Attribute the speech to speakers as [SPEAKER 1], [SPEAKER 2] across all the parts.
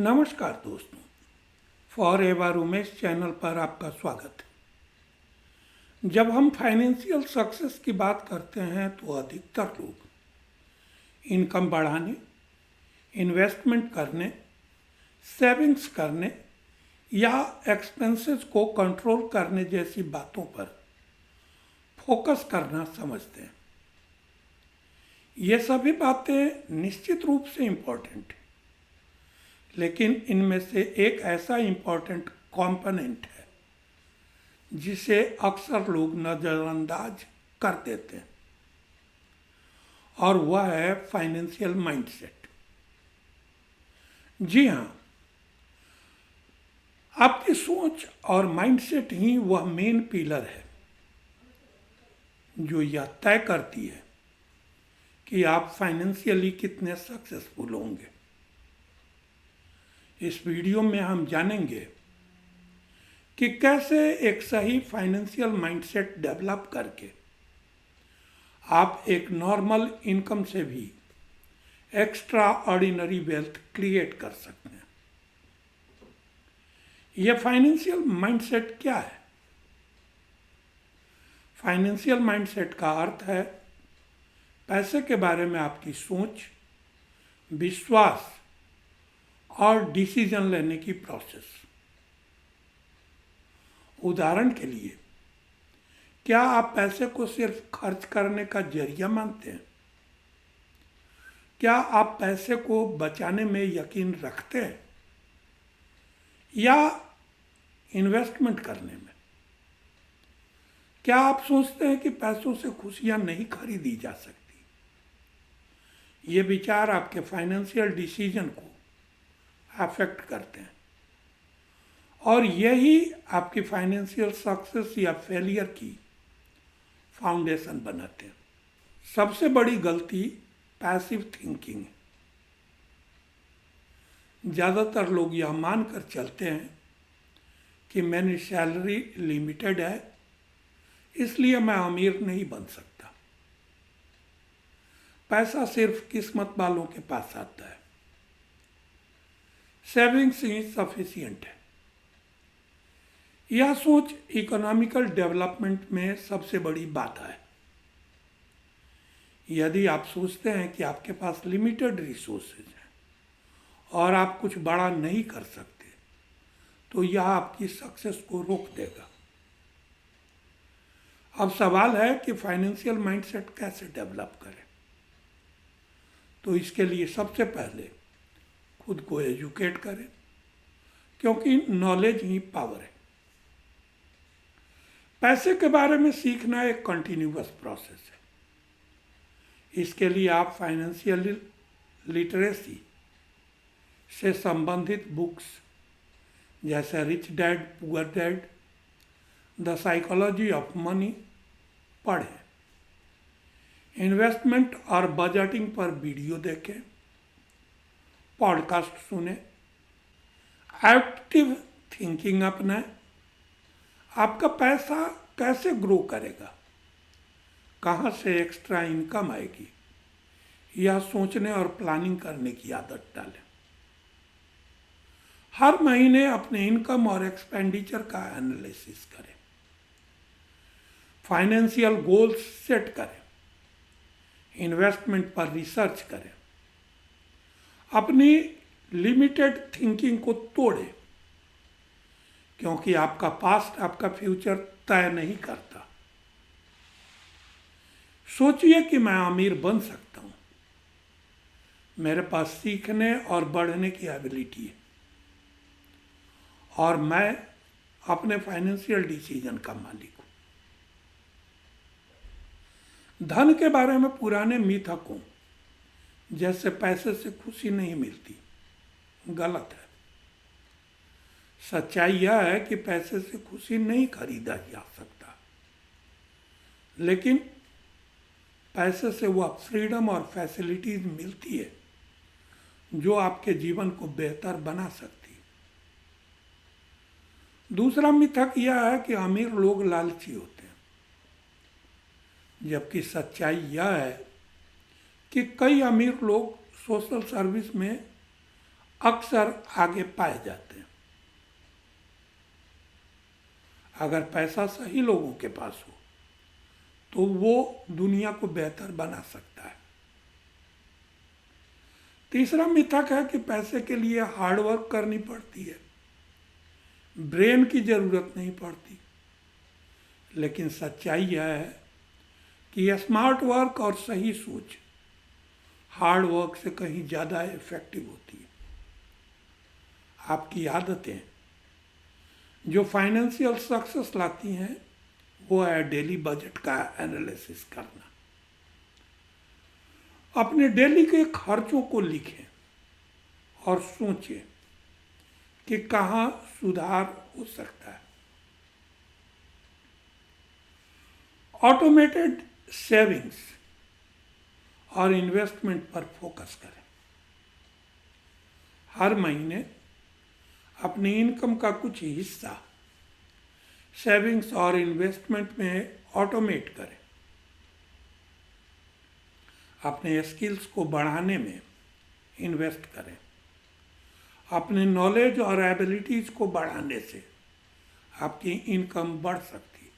[SPEAKER 1] नमस्कार दोस्तों, for ever Umesh channel पर आपका स्वागत है। जब हम फाइनेंशियल सक्सेस की बात करते हैं तो अधिकतर लोग इनकम बढ़ाने, इन्वेस्टमेंट करने, सेविंग्स करने या एक्सपेंसेस को कंट्रोल करने जैसी बातों पर फोकस करना समझते हैं। ये सभी बातें निश्चित रूप से इम्पोर्टेंट हैं, लेकिन इनमें से एक ऐसा इम्पोर्टेंट कंपोनेंट है जिसे अक्सर लोग नज़रअंदाज कर देते हैं, और वह है फाइनेंशियल माइंडसेट। जी हाँ, आपकी सोच और माइंडसेट ही वह मेन पिलर है जो यह तय करती है कि आप फाइनेंशियली कितने सक्सेसफुल होंगे। इस वीडियो में हम जानेंगे कि कैसे एक सही फाइनेंशियल माइंडसेट डेवलप करके आप एक नॉर्मल इनकम से भी एक्स्ट्रा ऑर्डिनरी वेल्थ क्रिएट कर सकते हैं। यह फाइनेंशियल माइंडसेट क्या है? फाइनेंशियल माइंडसेट का अर्थ है पैसे के बारे में आपकी सोच, विश्वास और डिसीजन लेने की प्रोसेस। उदाहरण के लिए, क्या आप पैसे को सिर्फ खर्च करने का जरिया मानते हैं? क्या आप पैसे को बचाने में यकीन रखते हैं या इन्वेस्टमेंट करने में? क्या आप सोचते हैं कि पैसों से खुशियां नहीं खरीदी जा सकती? ये विचार आपके फाइनेंशियल डिसीजन को अफेक्ट करते हैं, और यही आपकी फाइनेंशियल सक्सेस या फेलियर की फाउंडेशन बनाते हैं। सबसे बड़ी गलती पैसिव थिंकिंग है। ज़्यादातर लोग यह मानकर चलते हैं कि मेरी सैलरी लिमिटेड है, इसलिए मैं अमीर नहीं बन सकता। पैसा सिर्फ किस्मत वालों के पास आता है। सेविंग्स इनसफिशिएंट है। यह सोच इकोनॉमिकल डेवलपमेंट में सबसे बड़ी बाधा है। यदि आप सोचते हैं कि आपके पास लिमिटेड रिसोर्सेज हैं और आप कुछ बड़ा नहीं कर सकते, तो यह आपकी सक्सेस को रोक देगा। अब सवाल है कि फाइनेंशियल माइंडसेट कैसे डेवलप करें। तो इसके लिए सबसे पहले खुद को एजुकेट करें, क्योंकि नॉलेज ही पावर है। पैसे के बारे में सीखना एक कंटिन्यूअस प्रोसेस है। इसके लिए आप फाइनेंशियल लिटरेसी से संबंधित बुक्स जैसे rich dad poor dad, the psychology of money पढ़ें। इन्वेस्टमेंट और बजटिंग पर वीडियो देखें, पॉडकास्ट सुने, एक्टिव थिंकिंग अपनाएं। आपका पैसा कैसे ग्रो करेगा, कहाँ से एक्स्ट्रा इनकम आएगी, यह सोचने और प्लानिंग करने की आदत डालें। हर महीने अपने इनकम और एक्सपेंडिचर का एनालिसिस करें। फाइनेंशियल गोल्स सेट करें। इन्वेस्टमेंट पर रिसर्च करें। अपनी लिमिटेड थिंकिंग को तोड़ें, क्योंकि आपका पास्ट आपका फ्यूचर तय नहीं करता। सोचिए कि मैं अमीर बन सकता हूँ। मेरे पास सीखने और बढ़ने की एबिलिटी है, और मैं अपने फाइनेंशियल डिसीजन का मालिक हूँ। धन के बारे में पुराने मिथकों जैसे पैसे से खुशी नहीं मिलती गलत है। सच्चाई यह है कि पैसे से खुशी नहीं खरीदा जा सकता, लेकिन पैसे से वह फ्रीडम और फैसिलिटीज मिलती है जो आपके जीवन को बेहतर बना सकती है। दूसरा मिथक यह है कि अमीर लोग लालची होते हैं, जबकि सच्चाई यह है कि कई अमीर लोग सोशल सर्विस में अक्सर आगे पाए जाते हैं। अगर पैसा सही लोगों के पास हो तो वो दुनिया को बेहतर बना सकता है। तीसरा मिथक है कि पैसे के लिए हार्डवर्क करनी पड़ती है, ब्रेन की जरूरत नहीं पड़ती। लेकिन सच्चाई यह है कि स्मार्ट वर्क और सही सोच हार्ड वर्क से कहीं ज़्यादा इफेक्टिव होती है। आपकी आदतें जो फाइनेंशियल सक्सेस लाती हैं वो है डेली बजट का एनालिसिस करना। अपने डेली के खर्चों को लिखें और सोचें कि कहाँ सुधार हो सकता है। ऑटोमेटेड सेविंग्स और इन्वेस्टमेंट पर फोकस करें। हर महीने अपनी इनकम का कुछ हिस्सा सेविंग्स और इन्वेस्टमेंट में ऑटोमेट करें। अपने स्किल्स को बढ़ाने में इन्वेस्ट करें। अपने नॉलेज और एबिलिटीज को बढ़ाने से आपकी इनकम बढ़ सकती है।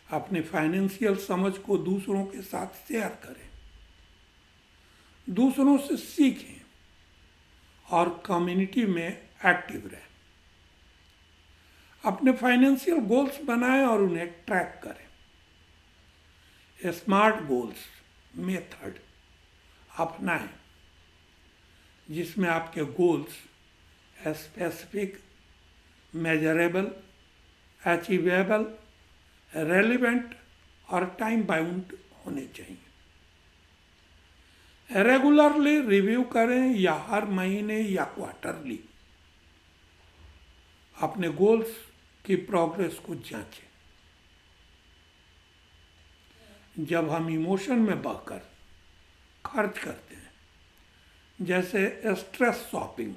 [SPEAKER 1] अपने फाइनेंशियल समझ को दूसरों के साथ शेयर करें। दूसरों से सीखें और कम्युनिटी में एक्टिव रहें। अपने फाइनेंशियल गोल्स बनाएं और उन्हें ट्रैक करें। स्मार्ट गोल्स मेथड अपनाएं जिसमें आपके goals specific, measurable, achievable, relevant और टाइम बाउंड होने चाहिए। रेगुलरली रिव्यू करें या हर महीने या क्वार्टरली अपने गोल्स की प्रोग्रेस को जांचें। जब हम इमोशन में बहकर खर्च करते हैं, जैसे स्ट्रेस शॉपिंग,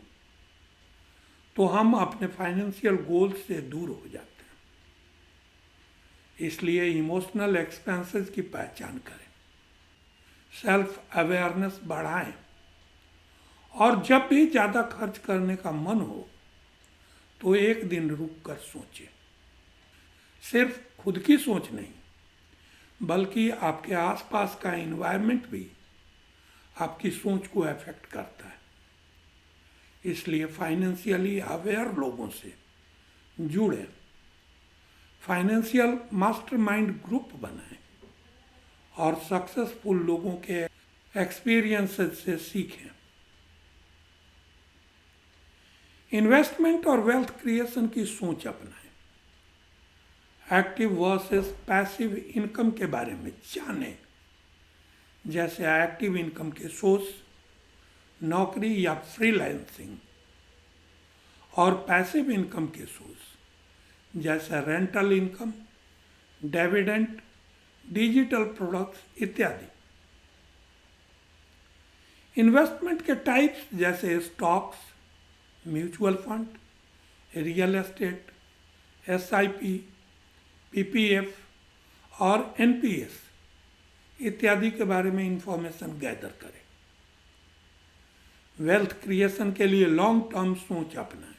[SPEAKER 1] तो हम अपने फाइनेंशियल गोल्स से दूर हो जाते हैं। इसलिए इमोशनल एक्सपेंसेस की पहचान करें, सेल्फ अवेयरनेस बढ़ाएं और जब भी ज़्यादा खर्च करने का मन हो तो एक दिन रुक कर सोचें। सिर्फ खुद की सोच नहीं बल्कि आपके आसपास का एनवायरनमेंट भी आपकी सोच को अफेक्ट करता है। इसलिए फाइनेंशियली अवेयर लोगों से जुड़ें, फाइनेंशियल मास्टरमाइंड ग्रुप बनाएं और सक्सेसफुल लोगों के एक्सपीरियंसेस से सीखें। इन्वेस्टमेंट और वेल्थ क्रिएशन की सोच अपनाएं। एक्टिव वर्सेस पैसिव इनकम के बारे में जानें, जैसे एक्टिव इनकम के सोर्स, नौकरी या फ्रीलांसिंग, और पैसिव इनकम के सोर्स जैसे rental income, dividend, digital products इत्यादि। इन्वेस्टमेंट के टाइप्स जैसे stocks, mutual fund, real estate, SIP, PPF और एनपीएस इत्यादि के बारे में इंफॉर्मेशन गैदर करें। वेल्थ क्रिएशन के लिए लॉन्ग टर्म सोच अपनाएं।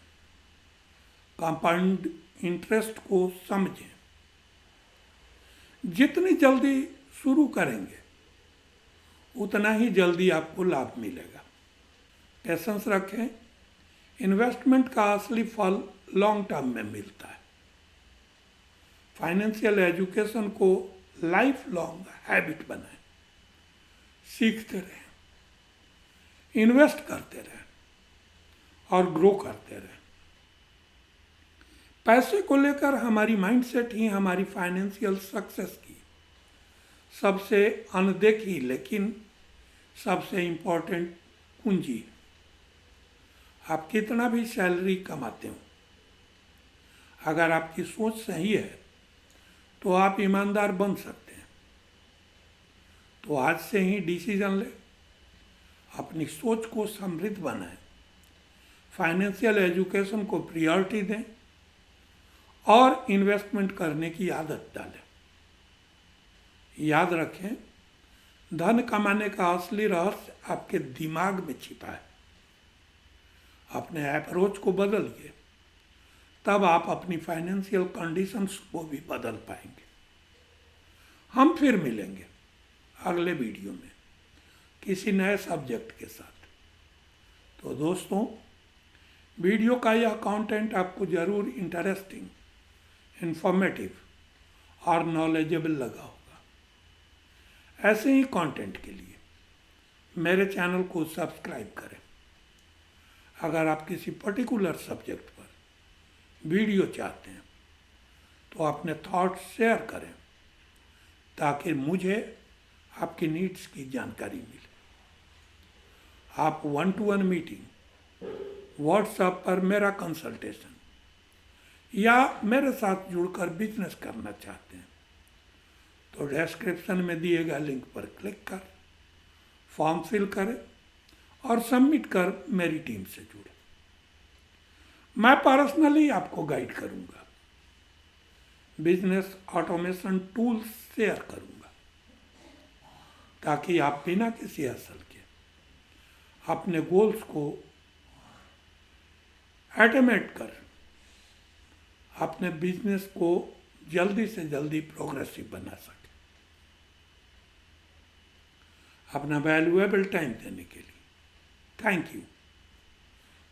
[SPEAKER 1] कंपाउंड इंटरेस्ट को समझें। जितनी जल्दी शुरू करेंगे उतना ही जल्दी आपको लाभ मिलेगा। पेशेंस रखें। इन्वेस्टमेंट का असली फल लॉन्ग टर्म में मिलता है। फाइनेंशियल एजुकेशन को लाइफ लॉन्ग हैबिट बनाएं। सीखते रहें, इन्वेस्ट करते रहें और ग्रो करते रहें। पैसे को लेकर हमारी माइंडसेट ही हमारी फाइनेंशियल सक्सेस की सबसे अनदेखी लेकिन सबसे इम्पोर्टेंट कुंजी है। आप कितना भी सैलरी कमाते हो, अगर आपकी सोच सही है तो आप ईमानदार बन सकते हैं। तो आज से ही डिसीजन लें, अपनी सोच को समृद्ध बनाएं, फाइनेंशियल एजुकेशन को प्रायोरिटी दें और इन्वेस्टमेंट करने की आदत डालें। याद रखें, धन कमाने का असली रहस्य आपके दिमाग में छिपा है, अपने अप्रोच को बदलिए, तब आप अपनी फाइनेंशियल कंडीशंस को भी बदल पाएंगे। हम फिर मिलेंगे अगले वीडियो में किसी नए सब्जेक्ट के साथ। तो दोस्तों, वीडियो का यह कंटेंट आपको ज़रूर इंटरेस्टिंग, इंफॉर्मेटिव और नॉलेजेबल लगा होगा। ऐसे ही कंटेंट के लिए मेरे चैनल को सब्सक्राइब करें। अगर आप किसी पर्टिकुलर सब्जेक्ट पर वीडियो चाहते हैं तो अपने थॉट्स शेयर करें, ताकि मुझे आपकी नीड्स की जानकारी मिले। आप 1-to-1 मीटिंग, व्हाट्सएप पर मेरा कंसल्टेशन या मेरे साथ जुड़कर बिजनेस करना चाहते हैं तो डिस्क्रिप्शन में दिए गए लिंक पर क्लिक कर फॉर्म फिल करें और सबमिट कर मेरी टीम से जुड़े। मैं पर्सनली आपको गाइड करूंगा, बिजनेस ऑटोमेशन टूल्स शेयर करूंगा, ताकि आप बिना किसी हसल के अपने गोल्स को ऑटोमेट कर अपने बिजनेस को जल्दी से जल्दी प्रोग्रेसिव बना सके। अपना वैल्यूएबल टाइम देने के लिए thank you.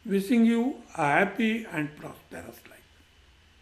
[SPEAKER 1] Wishing you a happy and prosperous life.